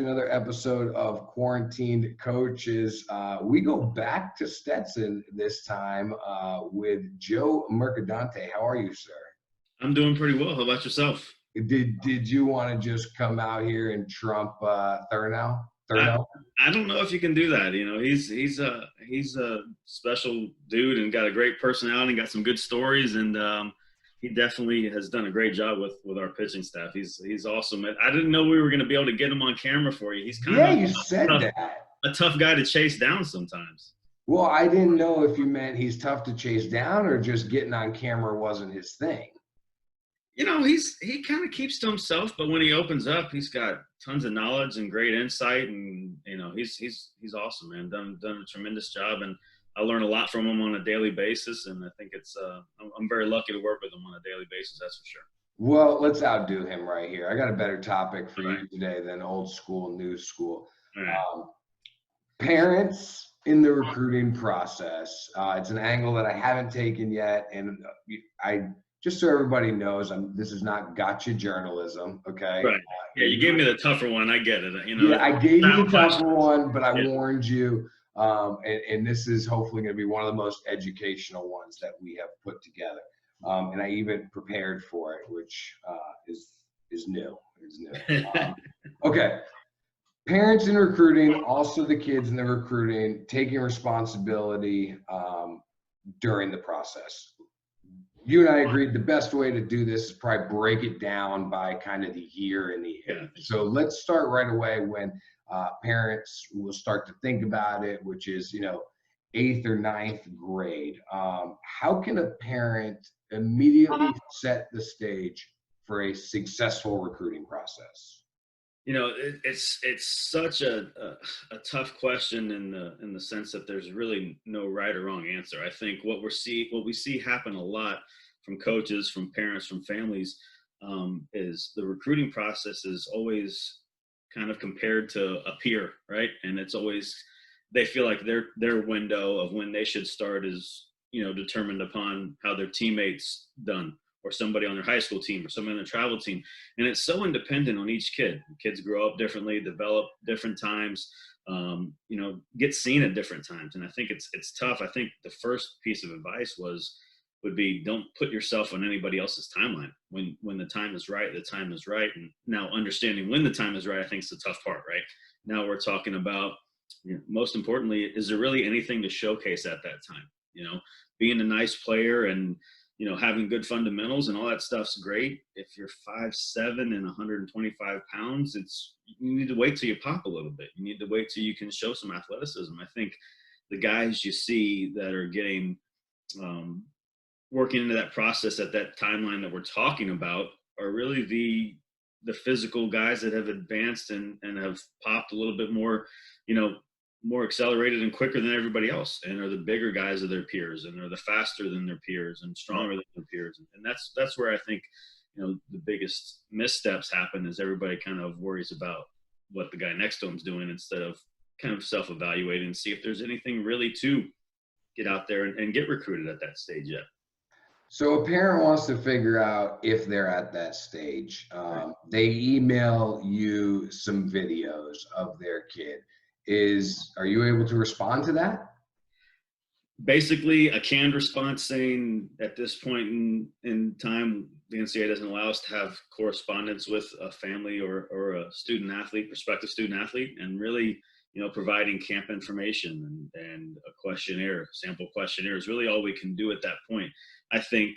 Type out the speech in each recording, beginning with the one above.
to another episode of Quarantined Coaches. We go back to Stetson this time with Joe Mercadante. How are you, sir? I'm doing pretty well. How about yourself? Did you want to just come out here and trump Thurnow? I don't know if you can do that. You know, he's a special dude and got a great personality and got some good stories, and he definitely has done a great job with our pitching staff. He's awesome. I didn't know we were going to be able to get him on camera for you. He's kind of you said that. A tough guy to chase down sometimes. Well, I didn't know if you meant he's tough to chase down or just getting on camera wasn't his thing. You know, he kind of keeps to himself, but when he opens up, he's got tons of knowledge and great insight, and you know, he's awesome, man. Done a tremendous job, and I learn a lot from him on a daily basis, and I think it's I'm very lucky to work with him on a daily basis. That's for sure. Well, let's outdo him right here. I got a better topic for you today than old school, new school. Right. Parents in the recruiting process. It's an angle that I haven't taken yet, and I just so everybody knows, this is not gotcha journalism, okay? Right. Yeah, you gave me the tougher one. I get it. You know. Yeah, I gave you the tougher one, but I warned you. And this is hopefully going to be one of the most educational ones that we have put together. And I even prepared for it, which is new. Okay. Parents in recruiting, also the kids in the recruiting, taking responsibility during the process. You and I agreed the best way to do this is probably break it down by kind of the year and the age. Yeah. So let's start right away when parents will start to think about it, which is, 8th or 9th grade. How can a parent immediately set the stage for a successful recruiting process? You know, it's such a tough question in the sense that there's really no right or wrong answer. I think what we see happen a lot from coaches, from parents, from families, is the recruiting process is always kind of compared to a peer, right? And it's always, they feel like their window of when they should start is, determined upon how their teammates done, or somebody on their high school team, or somebody on the travel team. And it's so independent on each kid. Kids grow up differently, develop different times, get seen at different times. And I think it's tough. I think the first piece of advice would be, don't put yourself on anybody else's timeline. When the time is right, the time is right. And now understanding when the time is right, I think is the tough part, right? Now we're talking about, most importantly, is there really anything to showcase at that time? Being a nice player and, having good fundamentals and all that stuff's great. If you're 5'7" and 125 pounds, you need to wait till you pop a little bit. You need to wait till you can show some athleticism. I think the guys you see that are getting, working into that process at that timeline that we're talking about are really the physical guys that have advanced and have popped a little bit more, more accelerated and quicker than everybody else, and are the bigger guys of their peers, and are the faster than their peers and stronger than their peers. And that's where I think, the biggest missteps happen, is everybody kind of worries about what the guy next to him is doing instead of kind of self-evaluating and see if there's anything really to get out there and get recruited at that stage yet. So a parent wants to figure out if they're at that stage. They email you some videos of their kid. Are you able to respond to that? Basically, a canned response saying at this point in time, the NCAA doesn't allow us to have correspondence with a family or a student athlete, prospective student athlete, and really, providing camp information and a questionnaire, sample questionnaire is really all we can do at that point. I think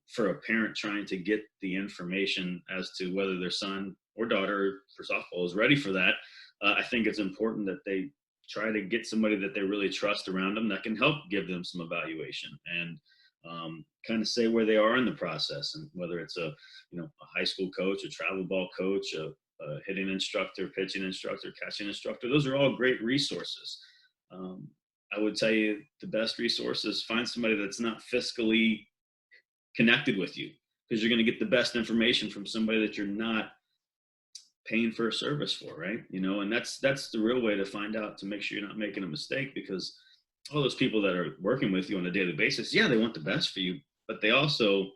for a parent trying to get the information as to whether their son or daughter for softball is ready for that, I think it's important that they try to get somebody that they really trust around them that can help give them some evaluation and kind of say where they are in the process, and whether it's a high school coach, a travel ball coach, a hitting instructor, pitching instructor, catching instructor. Those are all great resources. I would tell you the best resource is find somebody that's not fiscally connected with you, because you're going to get the best information from somebody that you're not paying for a service for, right? And that's the real way to find out, to make sure you're not making a mistake, because all those people that are working with you on a daily basis, yeah, they want the best for you, but they also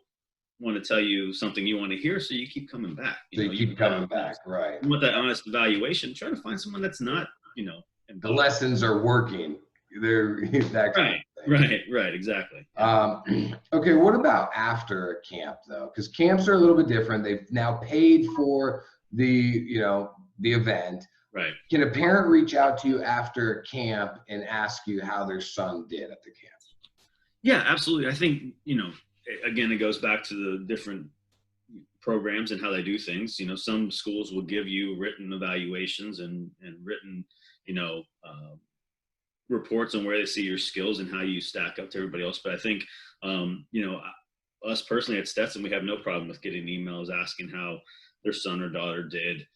want to tell you something you want to hear, so you keep coming back. So you keep coming back, right? You want that honest evaluation. Try to find someone that's not, The involved. lessons are working. They're that kind of thing. Right, exactly. Okay, what about after a camp though? Because camps are a little bit different. They've now paid for the event. Right. Can a parent reach out to you after camp and ask you how their son did at the camp? Yeah, absolutely. I think, again, it goes back to the different programs and how they do things. Some schools will give you written evaluations and written, reports on where they see your skills and how you stack up to everybody else. But I think, us personally at Stetson, we have no problem with getting emails asking how their son or daughter did,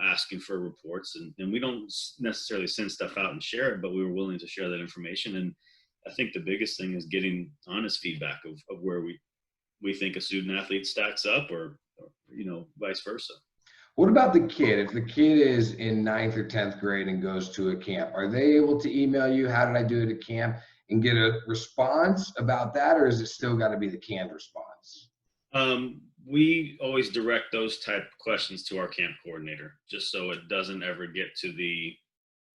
asking for reports. And we don't necessarily send stuff out and share it, but we were willing to share that information. And I think the biggest thing is getting honest feedback of where we think a student athlete stacks up or vice versa. What about the kid? If the kid is in 9th or 10th grade and goes to a camp, are they able to email you, how did I do it at camp, and get a response about that, or is it still got to be the canned response? We always direct those type of questions to our camp coordinator, just so it doesn't ever get to the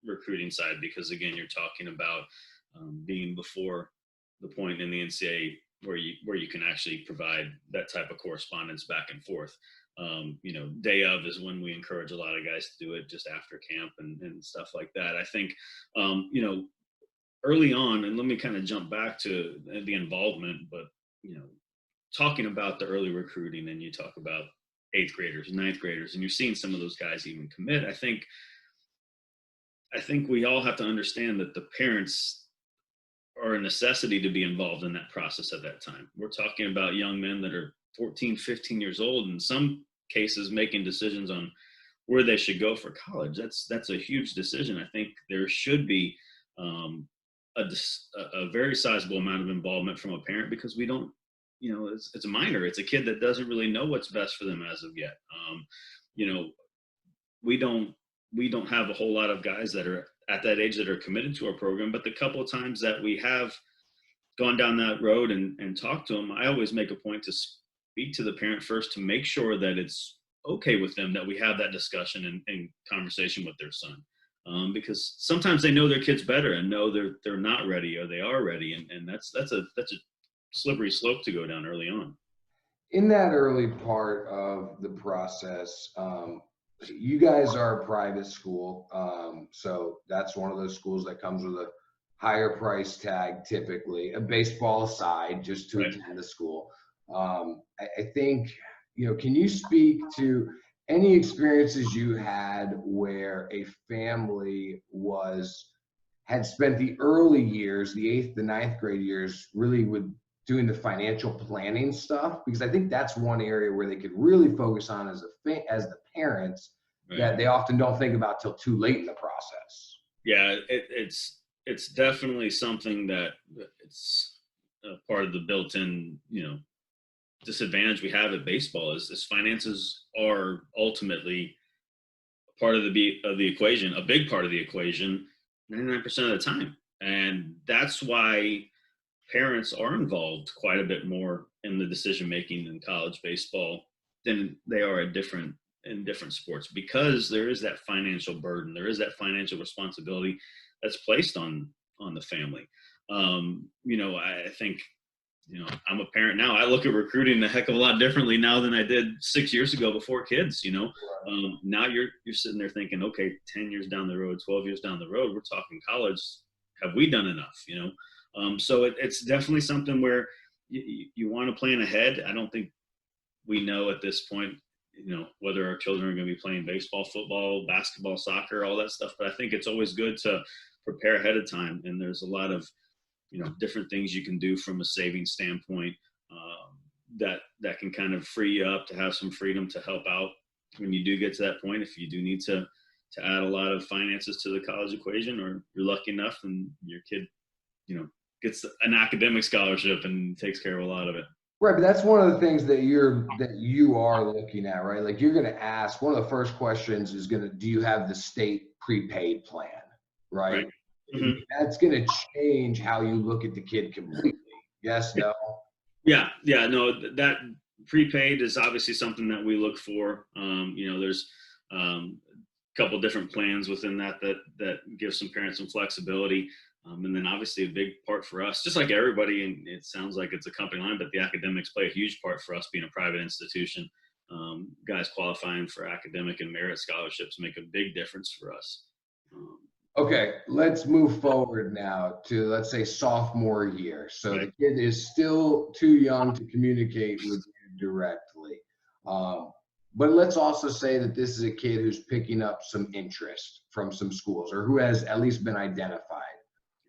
recruiting side, because again, you're talking about being before the point in the NCAA where you can actually provide that type of correspondence back and forth. Day of is when we encourage a lot of guys to do it, just after camp and stuff like that. I think, early on, and let me kind of jump back to the involvement, but, talking about the early recruiting, and you talk about 8th graders, 9th graders, and you're seeing some of those guys even commit. I think we all have to understand that the parents are a necessity to be involved in that process at that time. We're talking about young men that are 14, 15 years old, in some cases making decisions on where they should go for college. That's a huge decision. I think there should be a very sizable amount of involvement from a parent, because we don't, it's a minor. It's a kid that doesn't really know what's best for them as of yet. We don't have a whole lot of guys that are at that age that are committed to our program, but the couple of times that we have gone down that road and talked to them, I always make a point to speak to the parent first to make sure that it's okay with them, that we have that discussion and conversation with their son. Because sometimes they know their kids better and know they're not ready or they are ready. And that's a slippery slope to go down early on. In that early part of the process, you guys are a private school. So that's one of those schools that comes with a higher price tag, typically, a baseball aside, just to attend the school. I think, can you speak to any experiences you had where a family had spent the early years, the 8th to 9th grade years, really with doing the financial planning stuff? Because I think that's one area where they could really focus on as the parents, right, that they often don't think about till too late in the process. Yeah, it's definitely something that it's a part of the built-in, disadvantage we have at baseball is finances are ultimately part of the equation, a big part of the equation, 99% of the time. And that's why parents are involved quite a bit more in the decision making in college baseball than they are in different sports, because there is that financial burden, there is that financial responsibility that's placed on the family. I think, I'm a parent now. I look at recruiting a heck of a lot differently now than I did 6 years ago before kids. Now you're sitting there thinking, okay, 10 years down the road, 12 years down the road, we're talking college. Have we done enough? So it's definitely something where you want to plan ahead. I don't think we know at this point, whether our children are going to be playing baseball, football, basketball, soccer, all that stuff. But I think it's always good to prepare ahead of time. And there's a lot of, different things you can do from a saving standpoint that can kind of free you up to have some freedom to help out when you do get to that point. If you do need to add a lot of finances to the college equation, or you're lucky enough and your kid, gets an academic scholarship and takes care of a lot of it. Right, but that's one of the things that you are looking at, right? Like, you're going to ask, one of the first questions is do you have the state prepaid plan, right? Mm-hmm. That's going to change how you look at the kid completely. Yes, no? Yeah, no, that prepaid is obviously something that we look for. There's a couple different plans within that give some parents some flexibility. And then obviously a big part for us, just like everybody, and it sounds like it's a company line, but the academics play a huge part for us being a private institution. Guys qualifying for academic and merit scholarships make a big difference for us. Um, Okay, let's move forward now to, let's say, sophomore year. So right. the kid is still too young to communicate with you directly. Um, but let's also say that this is a kid who's picking up some interest from some schools, or who has at least been identified.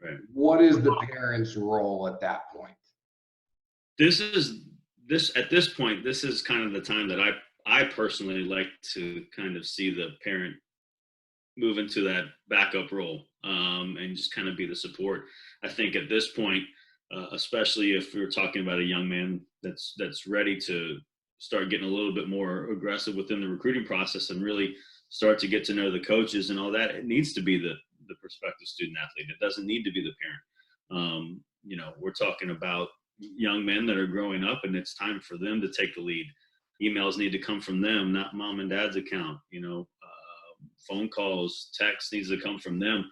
Right. What is the parent's role at that point? At this point, this is kind of the time that I personally like to kind of see the parent move into that backup role, and just kind of be the support. I think at this point, especially if we were talking about a young man that's ready to start getting a little bit more aggressive within the recruiting process and really start to get to know the coaches and all that, it needs to be the prospective student athlete. It doesn't need to be the parent. We're talking about young men that are growing up, and it's time for them to take the lead. Emails need to come from them, not mom and dad's account. Phone calls, text needs to come from them.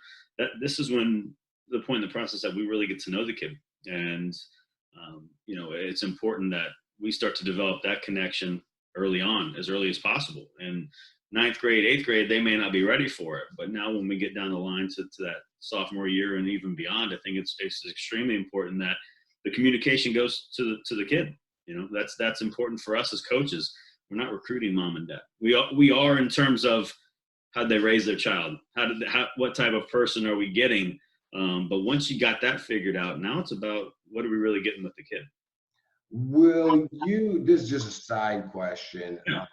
This is when the point in the process that we really get to know the kid, and it's important that we start to develop that connection early on, as early as possible. And ninth grade, eighth grade, they may not be ready for it, but now when we get down the line to that sophomore year and even beyond, I think it's extremely important that the communication goes to the kid. That's important for us as coaches. We're not recruiting mom and dad. We are in terms of how they raise their child, what type of person are we getting. But once you got that figured out, now it's about what are we really getting with the kid. This is just a side question. Yeah.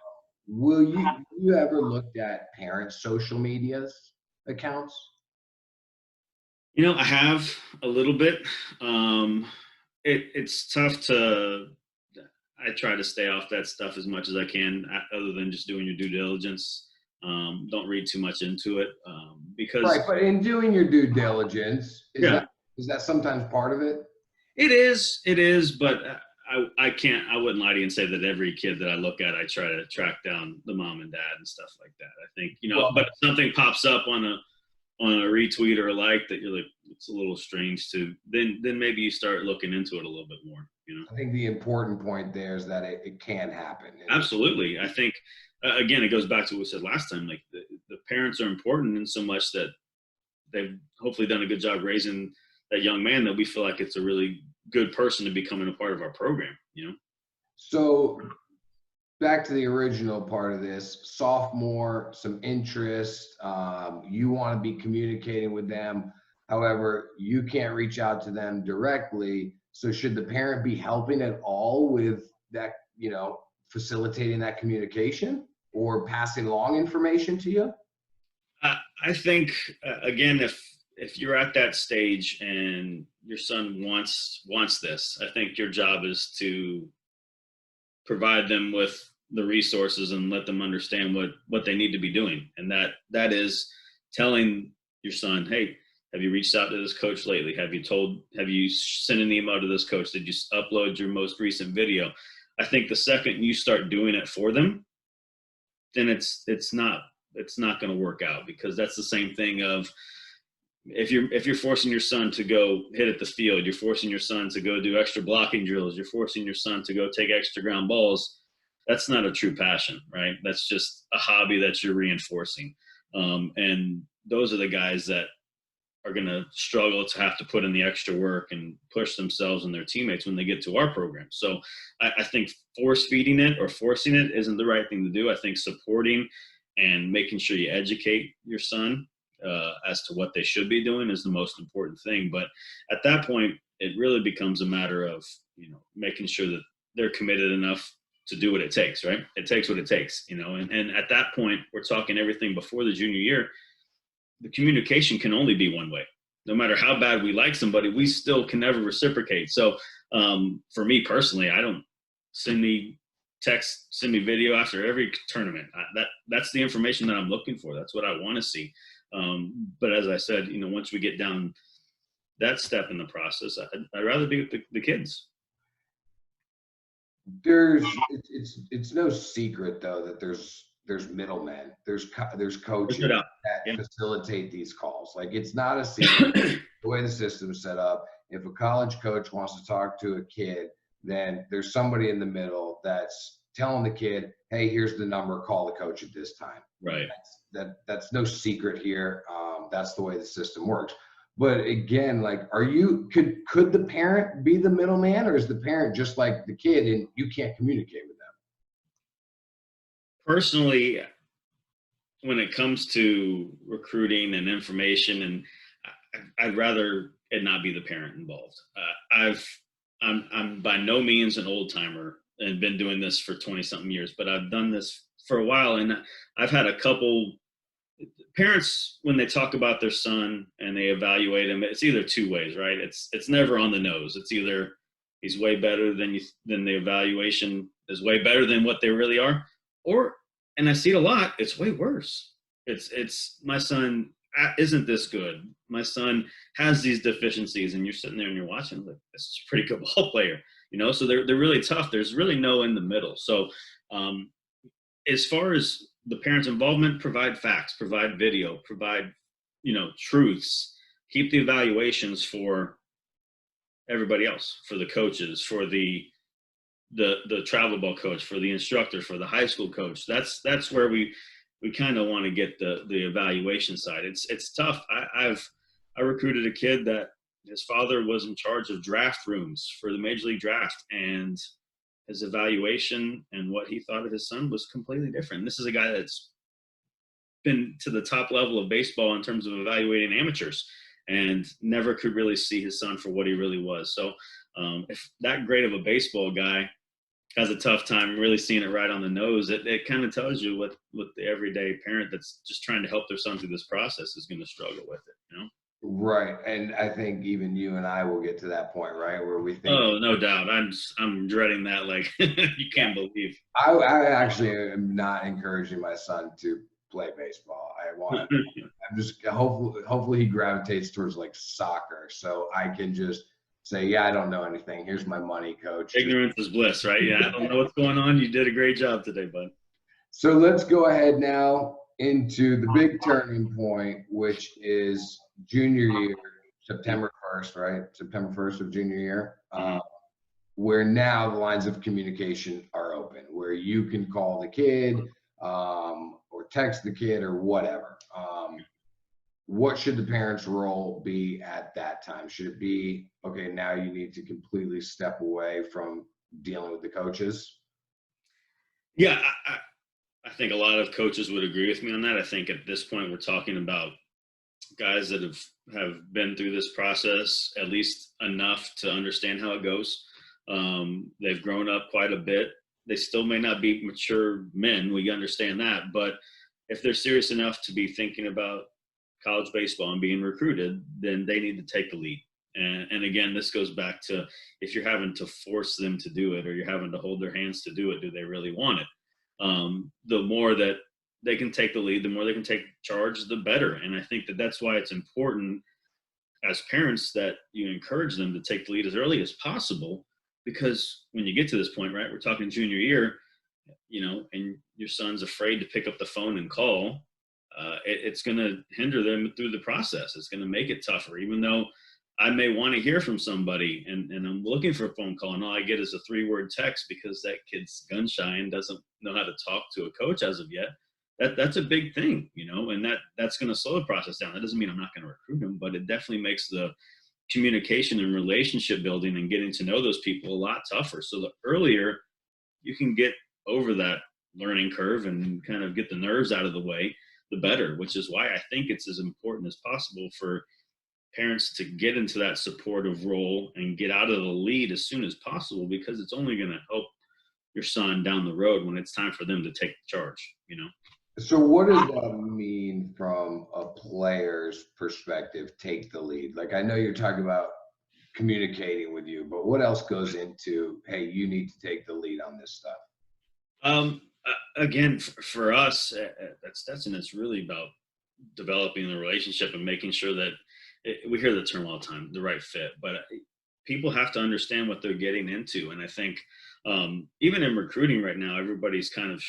Will you ever looked at parents' social medias accounts? I have a little bit. It's tough to. I try to stay off that stuff as much as I can, other than just doing your due diligence. Don't read too much into it, because Right, but in doing your due diligence, yeah, is that sometimes part of it? it is, but I wouldn't lie to you and say that every kid that I look at, I try to track down the mom and dad and stuff like that. I think, Well, but if something pops up on a retweet or a like that you're like, it's a little strange to, then maybe you start looking into it a little bit more. I think the important point there is that it can happen. Absolutely. I think, again, it goes back to what we said last time. Like the parents are important in so much that they've hopefully done a good job raising that young man, that we feel like it's a really good person to becoming a part of our program. So back to the original part of this, sophomore, some interest, you want to be communicating with them. However, you can't reach out to them directly. So should the parent be helping at all with that, facilitating that communication or passing along information to you? I think, again, if you're at that stage and your son wants this, I think your job is to provide them with the resources and let them understand what they need to be doing, and that is telling your son, hey, have you reached out to this coach lately? Have you sent an email to this coach? Did you upload your most recent video? I think the second you start doing it for them, then it's not going to work out, because that's the same thing of, if you're forcing your son to go hit at the field, you're forcing your son to go do extra blocking drills, you're forcing your son to go take extra ground balls, that's not a true passion, right? That's just a hobby that you're reinforcing. And those are the guys that are going to struggle to have to put in the extra work and push themselves and their teammates when they get to our program. So I think force feeding it or forcing it isn't the right thing to do. I think supporting and making sure you educate your son as to what they should be doing is the most important thing. But at that point, it really becomes a matter of, making sure that they're committed enough to do what it takes, right? It takes what it takes, and at that point, we're talking everything before the junior year. The communication can only be one way. No matter how bad we like somebody, we still can never reciprocate. So for me personally, I don't send me text, send me video after every tournament. That's the information that I'm looking for. That's what I want to see. But as I said, once we get down that step in the process, I'd rather be with the kids. It's no secret though that there's middlemen, there's Push it coaches out. that Yeah. facilitate these calls. Like it's not a secret the way the system's set up. If a college coach wants to talk to a kid, then there's somebody in the middle that's telling the kid, hey, here's the number, call the coach at this time. Right. That's no secret here. That's the way the system works. But again, like, could the parent be the middleman, or is the parent just like the kid and you can't communicate with them? Personally, when it comes to recruiting and information, and I'd rather it not be the parent involved. I'm by no means an old timer and been doing this for 20 something years, but I've done this for a while, and I've had a couple parents when they talk about their son and they evaluate him. It's either two ways, right? It's never on the nose. It's either he's way better than the evaluation is way better than what they really are, or, and I see it a lot, it's way worse. It's my son isn't this good. My son has these deficiencies, and you're sitting there and you're watching, like, this is a pretty good ball player, you know. So they're really tough. There's really no in the middle. So um, as far as the parents' involvement, provide facts, provide video, provide, truths. Keep the evaluations for everybody else, for the coaches, for the travel ball coach, for the instructor, for the high school coach. That's where we kind of want to get the evaluation side. It's tough. I recruited a kid that his father was in charge of draft rooms for the major league draft, and his evaluation and what he thought of his son was completely different. This is a guy that's been to the top level of baseball in terms of evaluating amateurs, and never could really see his son for what he really was. So if that great of a baseball guy has a tough time really seeing it right on the nose, it kind of tells you what the everyday parent that's just trying to help their son through this process is going to struggle with it. Right. And I think even you and I will get to that point, right, where we think, Oh, no doubt. I'm dreading that like you can't believe. I actually am not encouraging my son to play baseball. I'm just hopefully he gravitates towards like soccer, so I can just say, yeah, I don't know anything. Here's my money, coach. Ignorance is bliss, right? Yeah, I don't know what's going on. You did a great job today, bud. So let's go ahead now into the big turning point, which is junior year, September 1st, right? September 1st of junior year, where now the lines of communication are open, where you can call the kid or text the kid or whatever. What should the parents' role be at that time? Should it be, okay, now you need to completely step away from dealing with the coaches? Yeah, I think a lot of coaches would agree with me on that. I think at this point we're talking about guys that have been through this process at least enough to understand how it goes. They've grown up quite a bit. They still may not be mature men. We understand that. But if they're serious enough to be thinking about college baseball and being recruited, then they need to take the lead. And again, this goes back to, if you're having to force them to do it, or you're having to hold their hands to do it, do they really want it? The more that they can take the lead, the more they can take charge, the better. And I think that's why it's important as parents that you encourage them to take the lead as early as possible, because when you get to this point, right, we're talking junior year, and your son's afraid to pick up the phone and call, it's going to hinder them through the process. It's going to make it tougher, even though I may want to hear from somebody and I'm looking for a phone call, and all I get is a 3-word text because that kid's gun shy and doesn't know how to talk to a coach as of yet. That's a big thing, and that's going to slow the process down. That doesn't mean I'm not going to recruit them, but it definitely makes the communication and relationship building and getting to know those people a lot tougher. So the earlier you can get over that learning curve and kind of get the nerves out of the way, the better, which is why I think it's as important as possible for parents to get into that supportive role and get out of the lead as soon as possible, because it's only going to help your son down the road when it's time for them to take charge. So what does that mean from a player's perspective, take the lead? Like, I know you're talking about communicating with you, but what else goes into, hey, you need to take the lead on this stuff? Again, for us at Stetson, it's really about developing the relationship and making sure that we hear the term all the time, the right fit. But people have to understand what they're getting into. And I think even in recruiting right now, everybody's kind of,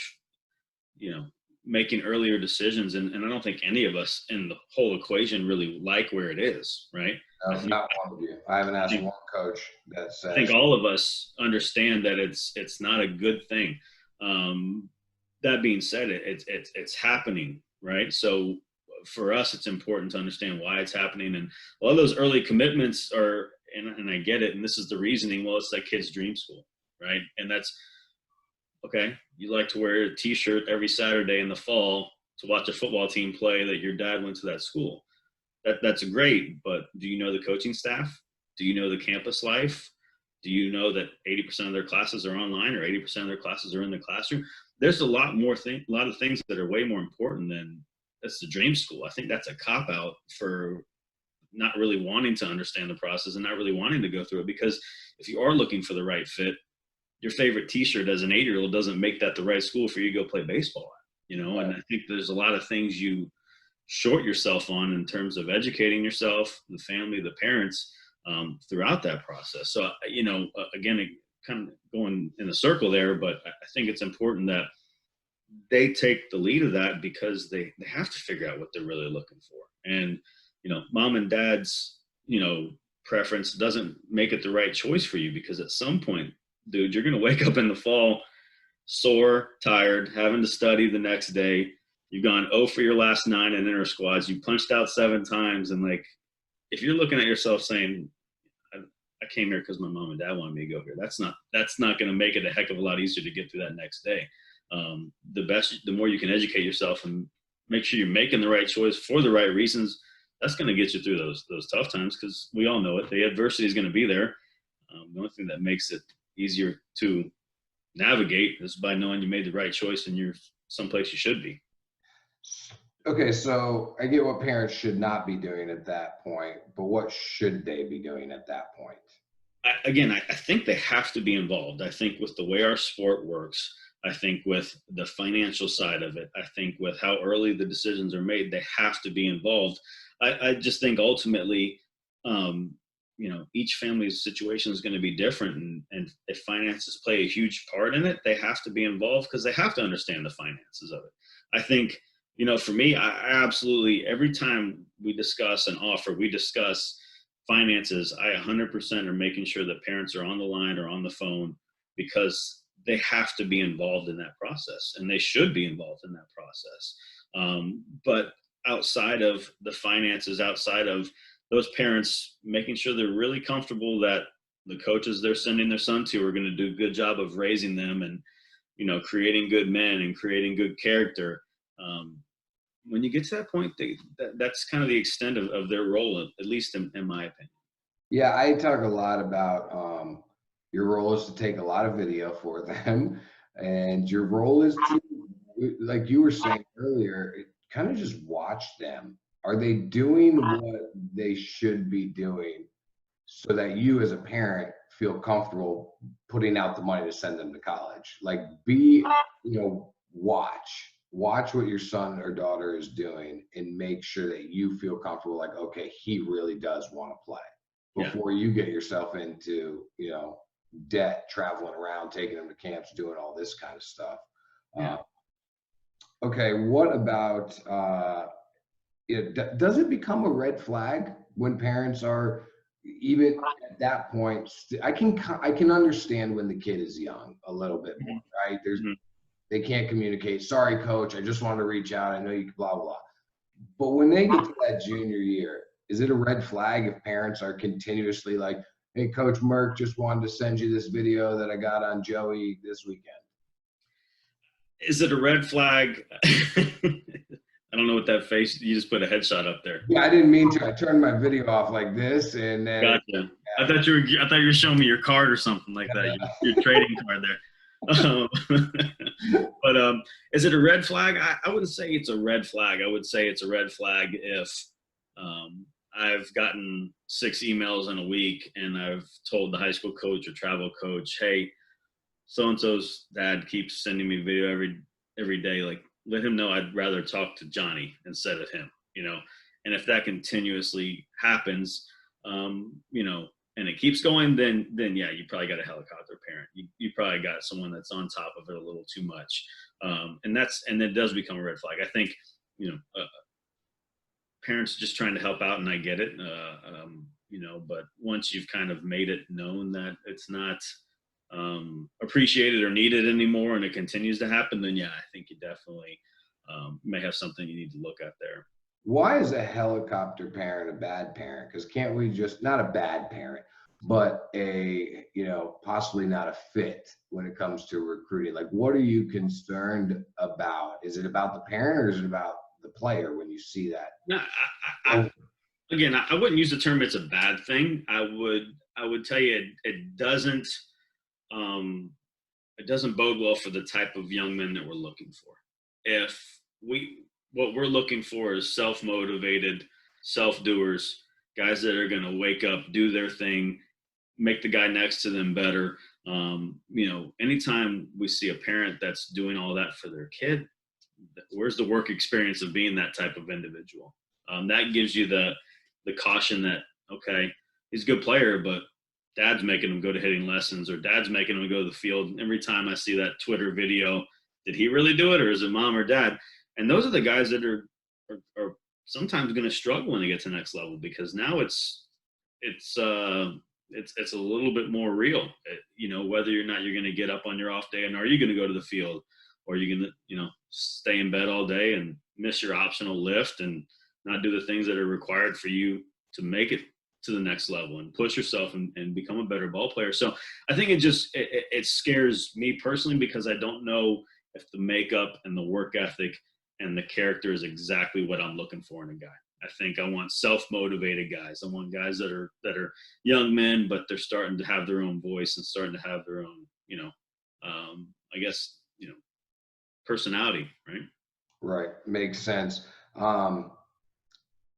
making earlier decisions. And I don't think any of us in the whole equation really like where it is, right? No, not one of you. I haven't asked one coach that I think says. all of us understand that it's not a good thing. That being said, it's happening, right? So for us, it's important to understand why it's happening. And a lot of those early commitments are, and I get it, and this is the reasoning, well, it's that kid's dream school, right? And that's, okay, you like to wear a t-shirt every Saturday in the fall to watch a football team play that your dad went to that school. That's great, but do you know the coaching staff? Do you know the campus life? Do you know that 80% of their classes are online, or 80% of their classes are in the classroom? There's a lot of things that are way more important than that's the dream school. I think that's a cop out for not really wanting to understand the process and not really wanting to go through it. Because if you are looking for the right fit, your favorite t-shirt as an 8-year-old doesn't make that the right school for you to go play baseball at, And I think there's a lot of things you short yourself on in terms of educating yourself, the family, the parents, throughout that process. So, again, it kind of going in a circle there, but I think it's important that they take the lead of that, because they have to figure out what they're really looking for. And, mom and dad's, preference doesn't make it the right choice for you, because at some point, dude, you're going to wake up in the fall sore, tired, having to study the next day. You've gone 0 for your last 9 in inter squads. You punched out 7 times. And if you're looking at yourself saying, I came here because my mom and dad wanted me to go here, that's not going to make it a heck of a lot easier to get through that next day. The more you can educate yourself and make sure you're making the right choice for the right reasons, that's going to get you through those tough times, because we all know it. The adversity is going to be there. The only thing that makes it easier to navigate is by knowing you made the right choice and you're someplace you should be. Okay, so I get what parents should not be doing at that point, but what should they be doing at that point? I think they have to be involved. I think with the way our sport works, I think with the financial side of it, I think with how early the decisions are made, they have to be involved. I just think ultimately, each family's situation is going to be different. And if finances play a huge part in it, they have to be involved, because they have to understand the finances of it. I think, for me, I absolutely, every time we discuss an offer, we discuss finances, I 100% are making sure that parents are on the line or on the phone, because they have to be involved in that process, and they should be involved in that process. But outside of the finances, outside of those parents making sure they're really comfortable that the coaches they're sending their son to are going to do a good job of raising them and, creating good men and creating good character. When you get to that point, that's kind of the extent of their role, at least in my opinion. Yeah, I talk a lot about your role is to take a lot of video for them, and your role is to, like you were saying earlier, kind of just watch them. Are they doing what they should be doing, so that you as a parent feel comfortable putting out the money to send them to college? Watch what your son or daughter is doing, and make sure that you feel comfortable, like, okay, he really does want to play, before you get yourself into, debt, traveling around, taking them to camps, doing all this kind of stuff. Okay, what about, does it become a red flag when parents are, even at that point, I can understand when the kid is young a little bit more, right? They can't communicate. Sorry, coach, I just wanted to reach out. I know you blah, blah. But when they get to that junior year, is it a red flag if parents are continuously like, hey, Coach Merck, just wanted to send you this video that I got on Joey this weekend? Is it a red flag? I don't know what that face, you just put a headshot up there. Yeah, I didn't mean to. I turned my video off like this, and then. Gotcha. I thought you were showing me your card or something like that. Your trading card there. But is it a red flag? I wouldn't say it's a red flag. I would say it's a red flag if I've gotten 6 emails in a week and I've told the high school coach or travel coach, hey, so-and-so's dad keeps sending me video every day. Like, let him know I'd rather talk to Johnny instead of him, And if that continuously happens, and it keeps going, then yeah, you probably got a helicopter parent. You probably got someone that's on top of it a little too much, and it does become a red flag. I think, parents just trying to help out, and I get it, but once you've kind of made it known that it's not appreciated or needed anymore, and it continues to happen, then yeah, I think you definitely may have something you need to look at there. Why is a helicopter parent a bad parent? Because can't we just, not a bad parent, but possibly not a fit when it comes to recruiting? Like, what are you concerned about? Is it about the parent or is it about the player when you see that? No, again, I wouldn't use the term it's a bad thing. I would tell you um, it doesn't bode well for the type of young men that we're looking for. If what we're looking for is self-motivated, self-doers, guys that are going to wake up, do their thing, make the guy next to them better. Anytime we see a parent that's doing all that for their kid, where's the work experience of being that type of individual? That gives you the caution that, okay, he's a good player, but dad's making him go to hitting lessons, or dad's making him go to the field. And every time I see that Twitter video, did he really do it, or is it mom or dad? And those are the guys that are sometimes going to struggle when they get to the next level, because now it's a little bit more real. Whether or not you're going to get up on your off day, and are you going to go to the field, or are you going to stay in bed all day and miss your optional lift and not do the things that are required for you to make it to the next level and push yourself and become a better ball player. So I think it scares me personally, because I don't know if the makeup and the work ethic and the character is exactly what I'm looking for in a guy. I think I want self-motivated guys. I want guys that are young men, but they're starting to have their own voice and starting to have their own, personality, right? Right. Makes sense.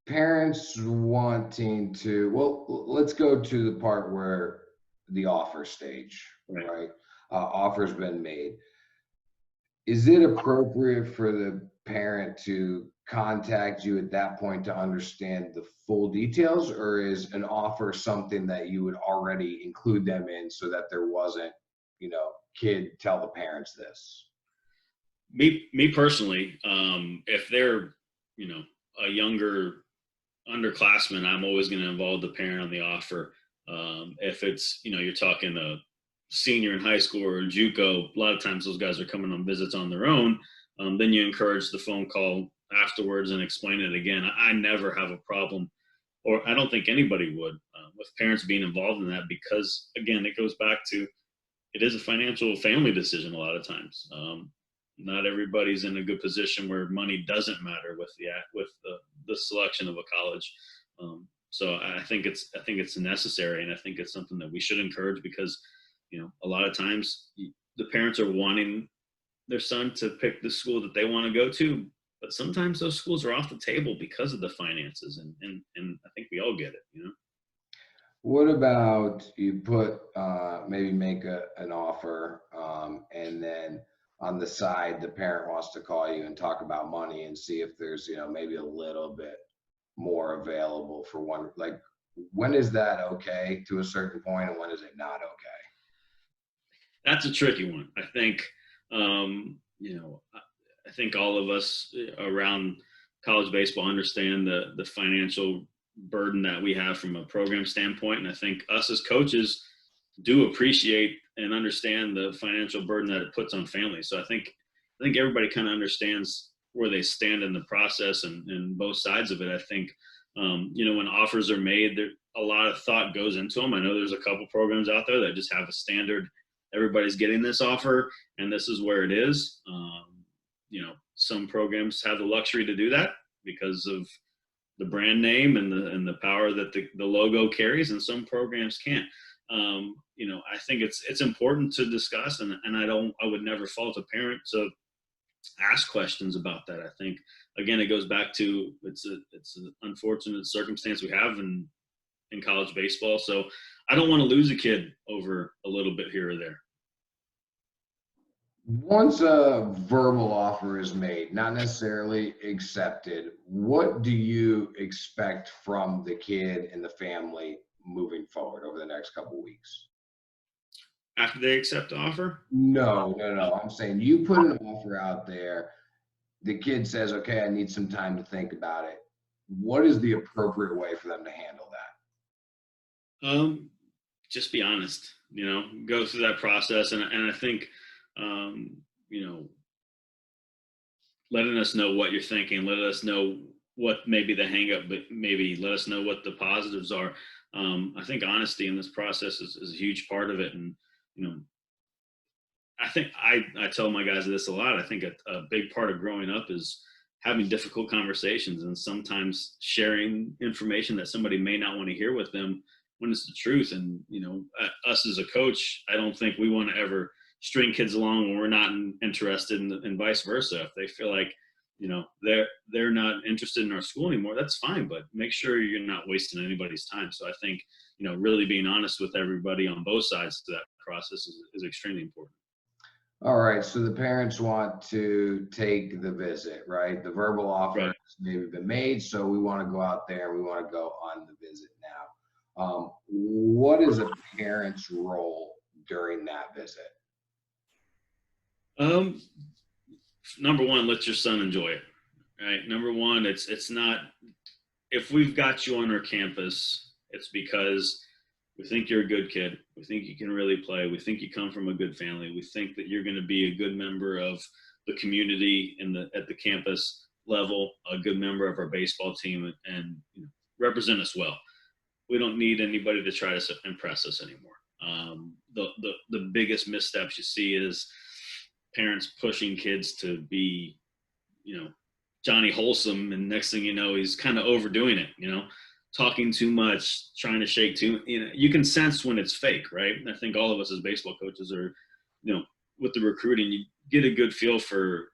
Parents wanting to, well, let's go to the part where the offer stage, right? Offer's been made. Is it appropriate for the parent to contact you at that point to understand the full details, or is an offer something that you would already include them in so that there wasn't, kid, tell the parents this? Me personally, if they're, a younger underclassmen, I'm always going to involve the parent on the offer. If it's, you're talking a senior in high school or JUCO, a lot of times those guys are coming on visits on their own. Then you encourage the phone call afterwards and explain it again. I never have a problem, or I don't think anybody would, with parents being involved in that, because again, it goes back to, it is a financial family decision a lot of times. Not everybody's in a good position where money doesn't matter with the selection of a college. So I think it's necessary, and I think it's something that we should encourage, because a lot of times the parents are wanting their son to pick the school that they want to go to, but sometimes those schools are off the table because of the finances, and I think we all get it. What about you put maybe make an offer, and then on the side the parent wants to call you and talk about money and see if there's maybe a little bit more available for one? Like, when is that okay to a certain point, and when is it not okay? That's a tricky one. I think I think all of us around college baseball understand the financial burden that we have from a program standpoint, and I think us as coaches do appreciate and understand the financial burden that it puts on families. So I think everybody kind of understands where they stand in the process, and both sides of it. I think when offers are made, there a lot of thought goes into them. I know there's a couple programs out there that just have a standard, everybody's getting this offer and this is where it is. Some programs have the luxury to do that because of the brand name and the power that the logo carries, and some programs can't. I think it's important to discuss, and I would never fault a parent to ask questions about that. I think, again, it goes back to it's an unfortunate circumstance we have in college baseball. So I don't want to lose a kid over a little bit here or there. Once a verbal offer is made, not necessarily accepted, what do you expect from the kid and the family moving forward over the next next couple weeks? After they accept the offer? No, no, no. I'm saying you put an offer out there. The kid says, okay, I need some time to think about it. What is the appropriate way for them to handle that? Just be honest, go through that process. And I think, you know, letting us know what you're thinking, let us know what maybe the hang up, but maybe let us know what the positives are. I think honesty in this process is a huge part of it. And, you know, I think I tell my guys this a lot. I think a big part of growing up is having difficult conversations and sometimes sharing information that somebody may not want to hear with them when it's the truth. And, us as a coach, I don't think we want to ever string kids along when we're not interested and vice versa. If they feel like, they're not interested in our school anymore, that's fine, but make sure you're not wasting anybody's time. So I think, really being honest with everybody on both sides to that process is extremely important. All right, so the parents want to take the visit, right? The verbal offer Right. has maybe been made, so we want to go out there and we want to go on the visit now. What is a parent's role during that visit? Um, Number one, let your son enjoy it. Right. Number one, it's not, if we've got you on our campus, it's because we think you're a good kid. We think you can really play. We think you come from a good family. We think that you're going to be a good member of the community at the campus level, a good member of our baseball team, and represent us well. We don't need anybody to try to impress us anymore. The biggest missteps you see is parents pushing kids to be, Johnny Wholesome, and next thing you know, he's kind of overdoing it. Talking too much, trying to shake too. You can sense when it's fake, right? And I think all of us as baseball coaches are, with the recruiting, you get a good feel for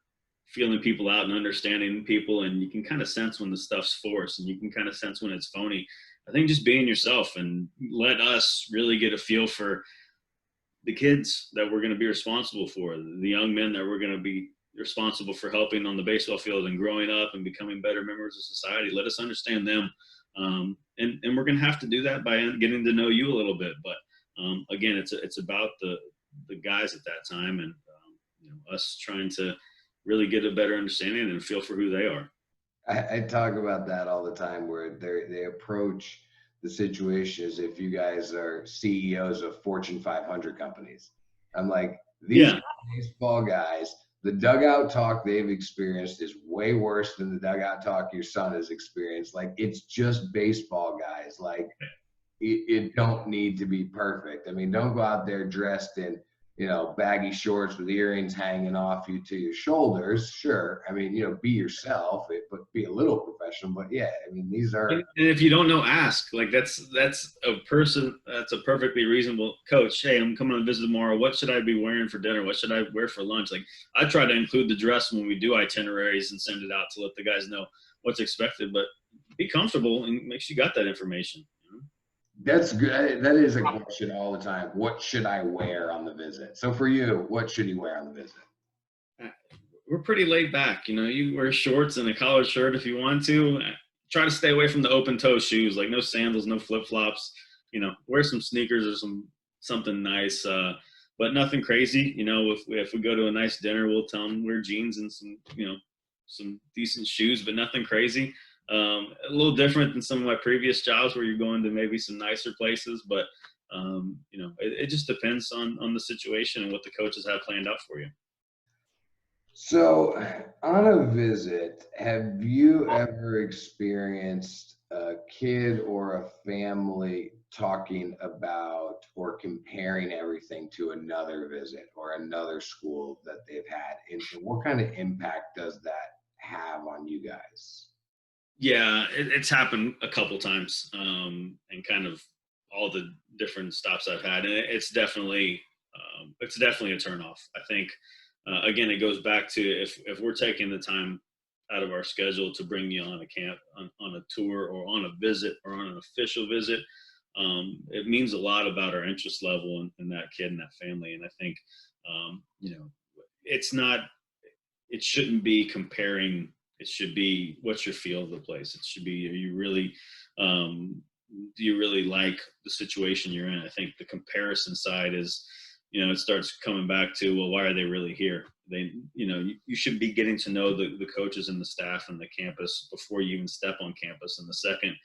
feeling people out and understanding people, and you can kind of sense when the stuff's forced, and you can kind of sense when it's phony. I think just being yourself and let us really get a feel for the kids that we're going to be responsible for, the young men that we're going to be responsible for helping on the baseball field and growing up and becoming better members of society. Let us understand them. And we're going to have to do that by getting to know you a little bit. But again, it's about the guys at that time, and us trying to really get a better understanding and feel for who they are. I talk about that all the time, where they approach the situation as if you guys are CEOs of Fortune 500 companies. I'm like, these baseball guys, the dugout talk they've experienced is way worse than the dugout talk your son has experienced. Like, it's just baseball, guys. Like, it don't need to be perfect. I mean, don't go out there dressed in, baggy shorts with earrings hanging off you to your shoulders. Sure. I mean, be yourself, but be a little professional. But yeah, I mean, these are. And if you don't know, ask. Like that's a perfectly reasonable coach. Hey, I'm coming to visit tomorrow. What should I be wearing for dinner? What should I wear for lunch? Like, I try to include the dress when we do itineraries and send it out to let the guys know what's expected. But be comfortable and make sure you got that information. That's good. That is a question all the time. What should I wear on the visit? So for you, what should he wear on the visit? We're pretty laid back. You wear shorts and a collared shirt if you want to. Try to stay away from the open toe shoes, like no sandals, no flip flops. Wear some sneakers or something nice, but nothing crazy. If we go to a nice dinner, we'll tell them wear jeans and some decent shoes, but nothing crazy. A little different than some of my previous jobs where you're going to maybe some nicer places, but it just depends on the situation and what the coaches have planned out for you. So on a visit, have you ever experienced a kid or a family talking about or comparing everything to another visit or another school that they've had? And what kind of impact does that have on you guys? Yeah, it's happened a couple times, and kind of all the different stops I've had, and it's definitely a turnoff. I think again, it goes back to if we're taking the time out of our schedule to bring you on a camp, on a tour, or on a visit, or on an official visit, it means a lot about our interest level in that kid and that family. And I think it's not, it shouldn't be comparing. It should be, what's your feel of the place? It should be, are you really do you really like the situation you're in? I think the comparison side is, it starts coming back to, well, why are they really here? You should be getting to know the coaches and the staff and the campus before you even step on campus. And the second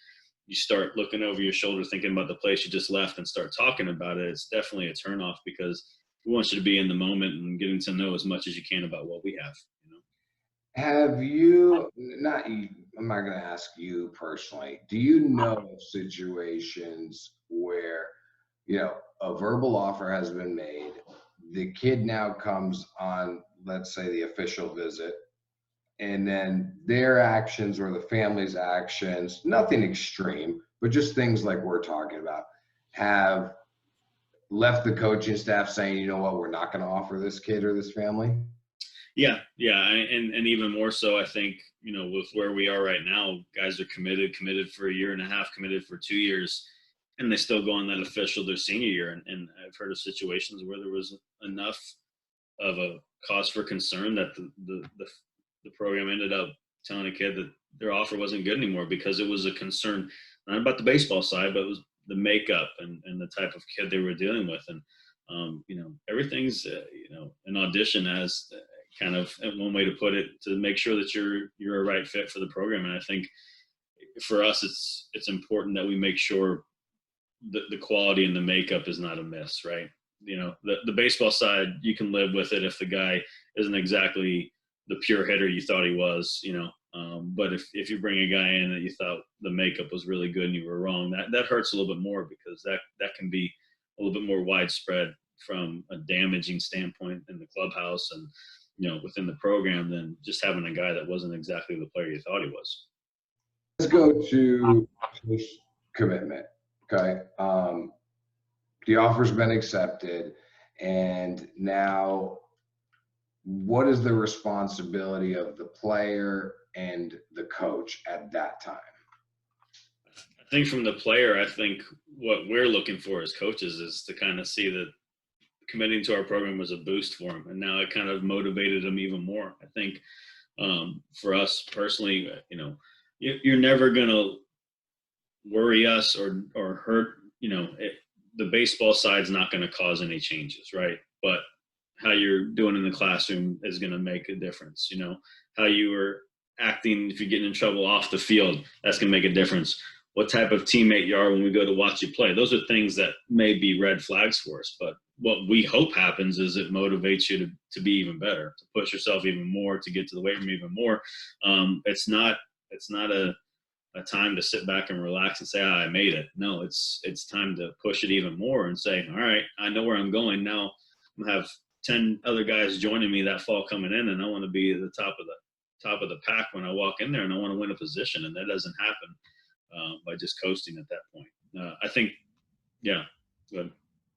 you start looking over your shoulder, thinking about the place you just left and start talking about it, it's definitely a turnoff, because we want you to be in the moment and getting to know as much as you can about what we have. Have you, not you, I'm not going to ask you personally, do you know of situations where, a verbal offer has been made, the kid now comes on, let's say, the official visit, and then their actions or the family's actions, nothing extreme, but just things like we're talking about, have left the coaching staff saying, you know what, we're not going to offer this kid or this family? Yeah. And even more so, I think, with where we are right now, guys are committed for a year and a half, committed for 2 years, and they still go on that official their senior year. And I've heard of situations where there was enough of a cause for concern that the program ended up telling a kid that their offer wasn't good anymore, because it was a concern, not about the baseball side, but it was the makeup and the type of kid they were dealing with. And, everything's, an audition as kind of one way to put it, to make sure that you're a right fit for the program. And I think for us, it's important that we make sure the quality and the makeup is not a miss, right? The baseball side, you can live with it if the guy isn't exactly the pure hitter you thought he was, but if you bring a guy in that you thought the makeup was really good and you were wrong, that hurts a little bit more, because that can be a little bit more widespread from a damaging standpoint in the clubhouse and, within the program, than just having a guy that wasn't exactly the player you thought he was. Let's go to commitment. Okay. The offer's been accepted, and now what is the responsibility of the player and the coach at that time? I think from the player, I think what we're looking for as coaches is to kind of see that committing to our program was a boost for him, and now it kind of motivated him even more. I think for us personally, you're never going to worry us or hurt, the baseball side's not going to cause any changes, right? But how you're doing in the classroom is going to make a difference. How you are acting if you're getting in trouble off the field, that's going to make a difference. What type of teammate you are when we go to watch you play, those are things that may be red flags for us. But what we hope happens is it motivates you to be even better, to push yourself even more, to get to the weight room even more. It's not a time to sit back and relax and say, I made it. No, it's time to push it even more and say, all right, I know where I'm going now. I'm gonna have 10 other guys joining me that fall coming in, and I want to be at the top of the pack when I walk in there, and I want to win a position. And that doesn't happen by just coasting at that point. I think, yeah. Good.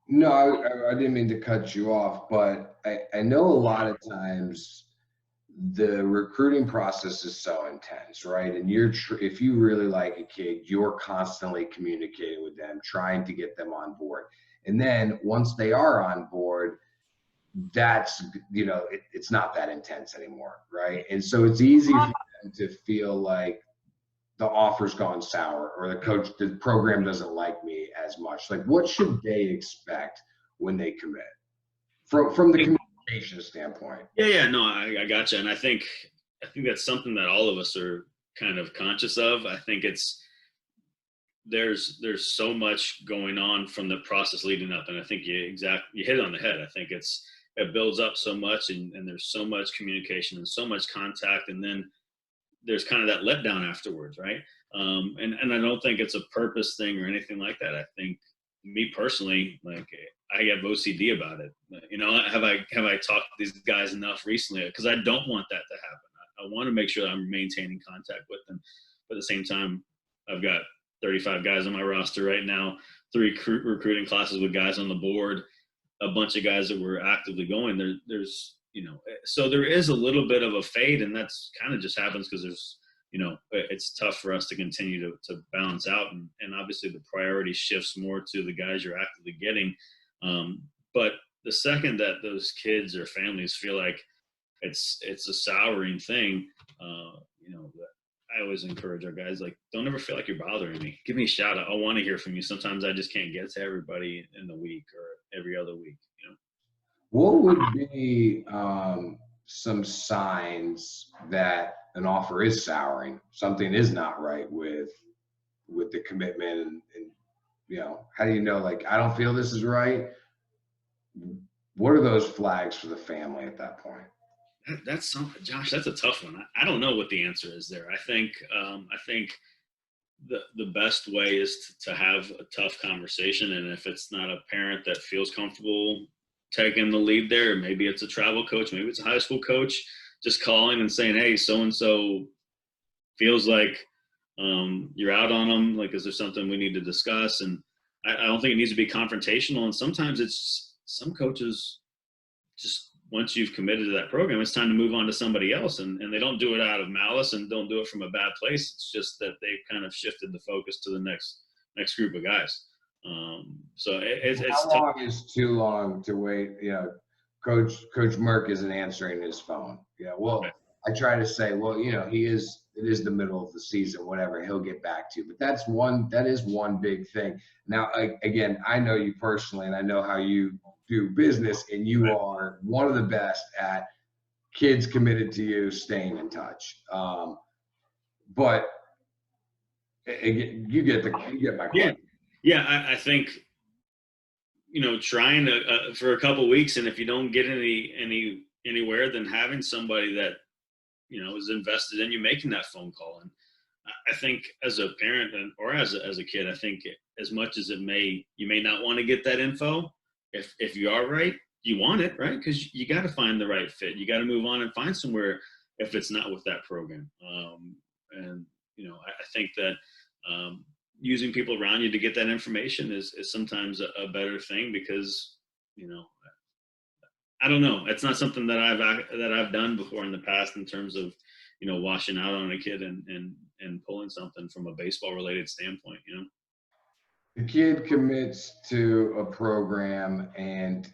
No, I didn't mean to cut you off, but I know a lot of times the recruiting process is so intense, right? And if you really like a kid, you're constantly communicating with them, trying to get them on board. And then once they are on board, that's, it's not that intense anymore, right? And so it's easy for them to feel like the offer's gone sour, or the program doesn't like me as much. Like, what should they expect when they commit from the communication standpoint? Yeah, no, I gotcha. And I think that's something that all of us are kind of conscious of. I think there's so much going on from the process leading up, and I think you hit it on the head. I think it builds up so much, and there's so much communication and so much contact, and then there's kind of that letdown afterwards, right? And I don't think it's a purpose thing or anything like that. I think, me personally, like, I have OCD about it. Have I talked to these guys enough recently? Because I don't want that to happen. I want to make sure that I'm maintaining contact with them. But at the same time, I've got 35 guys on my roster right now, 3 recruiting classes with guys on the board, a bunch of guys that were actively going. There's so there is a little bit of a fade, and that's kind of just happens because there's, it's tough for us to continue to balance out. And obviously the priority shifts more to the guys you're actively getting. But the second that those kids or families feel like it's a souring thing, I always encourage our guys, like, don't ever feel like you're bothering me. Give me a shout out. I want to hear from you. Sometimes I just can't get to everybody in the week or every other week, you know? What would be some signs that an offer is souring, something is not right with the commitment, and how do you know, like, I don't feel this is right? What are those flags for the family at that point? That's something, Josh. That's a tough one. I don't know what the answer is there. I think the best way is to have a tough conversation, and if it's not a parent that feels comfortable taking the lead there, maybe it's a travel coach, maybe it's a high school coach, just calling and saying, hey, so and so feels like you're out on them. Like, is there something we need to discuss? And I don't think it needs to be confrontational. And sometimes it's some coaches just, once you've committed to that program, it's time to move on to somebody else. And they don't do it out of malice and don't do it from a bad place. It's just that they've kind of shifted the focus to the next group of guys. So it's How tough. long is too long to wait? Coach Merck isn't answering his phone. Well, Right. I try to say, well, it is the middle of the season, whatever, he'll get back to you. But that is one big thing. Now, again, I know you personally, and I know how you do business, and you Right. are one of the best at kids committed to you, staying in touch. But again, you get my Yeah. question. Yeah. I think, trying to, for a couple of weeks, and if you don't get anywhere, then having somebody that, is invested in you making that phone call. And I think as a parent or as a kid, I think as much as you may not want to get that info, if you are right, you want it, right? Because you got to find the right fit. You got to move on and find somewhere if it's not with that program. And I think that using people around you to get that information is sometimes a better thing, because I don't know. It's not something that I've done before in the past in terms of, washing out on a kid and pulling something from a baseball related standpoint. The kid commits to a program and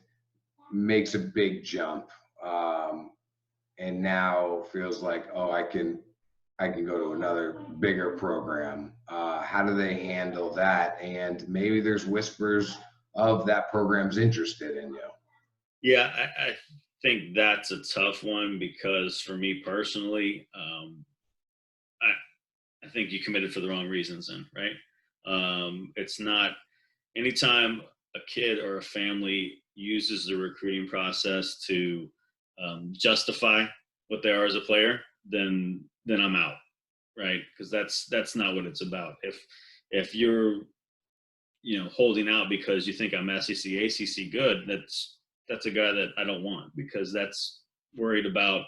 makes a big jump, and now feels like, oh, I can go to another bigger program. How do they handle that? And maybe there's whispers of that program's interested in you. Yeah, I think that's a tough one, because for me personally, I think you committed for the wrong reasons, then, right? It's not, anytime a kid or a family uses the recruiting process to justify what they are as a player, then I'm out, right? Because that's not what it's about. If you're holding out because you think I'm SEC ACC good, that's a guy that I don't want, because that's worried about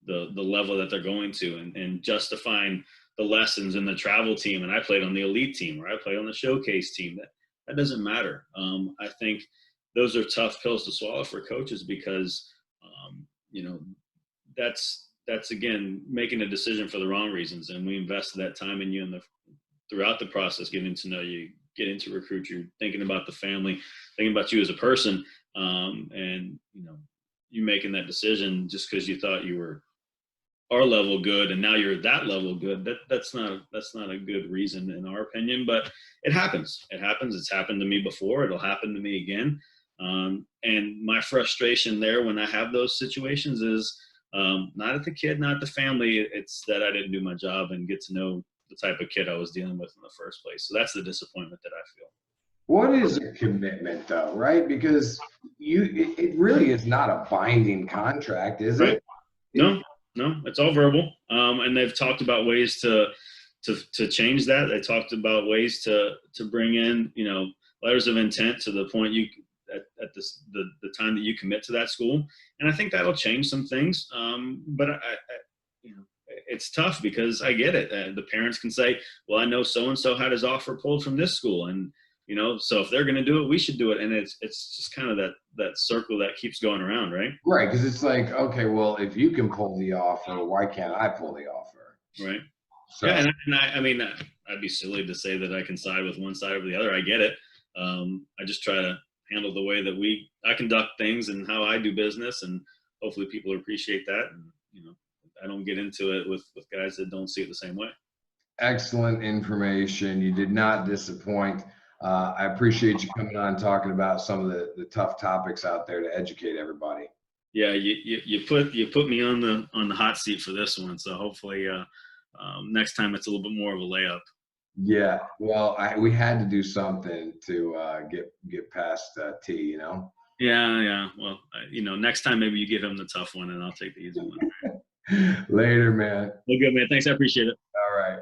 the level that they're going to, and justifying the lessons in the travel team. And I played on the elite team, or I played on the showcase team. That doesn't matter. I think those are tough pills to swallow for coaches, because that's again making a decision for the wrong reasons. And we invested that time in you throughout the process, getting to know you, getting to recruit you, thinking about the family, thinking about you as a person, and you making that decision just because you thought you were our level good and now you're that level good. That's not a good reason in our opinion, but it happens. It's happened to me before. It'll happen to me again. And my frustration there when I have those situations is not at the kid, not the family. It's that I didn't do my job and get to know the type of kid I was dealing with in the first place. So that's the disappointment that I feel. What is a commitment, though, right? Because it really is not a binding contract, is Right. it? No, it's all verbal. And they've talked about ways to change that. They talked about ways to bring in, letters of intent to the point at the time that you commit to that school. And I think that'll change some things. But it's tough, because I get it. The parents can say, well, I know so-and-so had his offer pulled from this school, and so if they're going to do it, we should do it. And it's just kind of that circle that keeps going around, right? Right, because it's like, okay, well, if you can pull the offer, why can't I pull the offer? Right. So, yeah, and I mean, I'd be silly to say that I can side with one side over the other. I get it. I just try to handle the way that I conduct things and how I do business, and hopefully people appreciate that. And I don't get into it with guys that don't see it the same way. Excellent information. You did not disappoint. I appreciate you coming on talking about some of the tough topics out there to educate everybody. Yeah, you put me on the hot seat for this one, so hopefully next time it's a little bit more of a layup. Yeah, well, we had to do something to get past T, you know. Yeah. Well, next time maybe you give him the tough one, and I'll take the easy one. Later, man. Well, good, man. Thanks. I appreciate it. All right.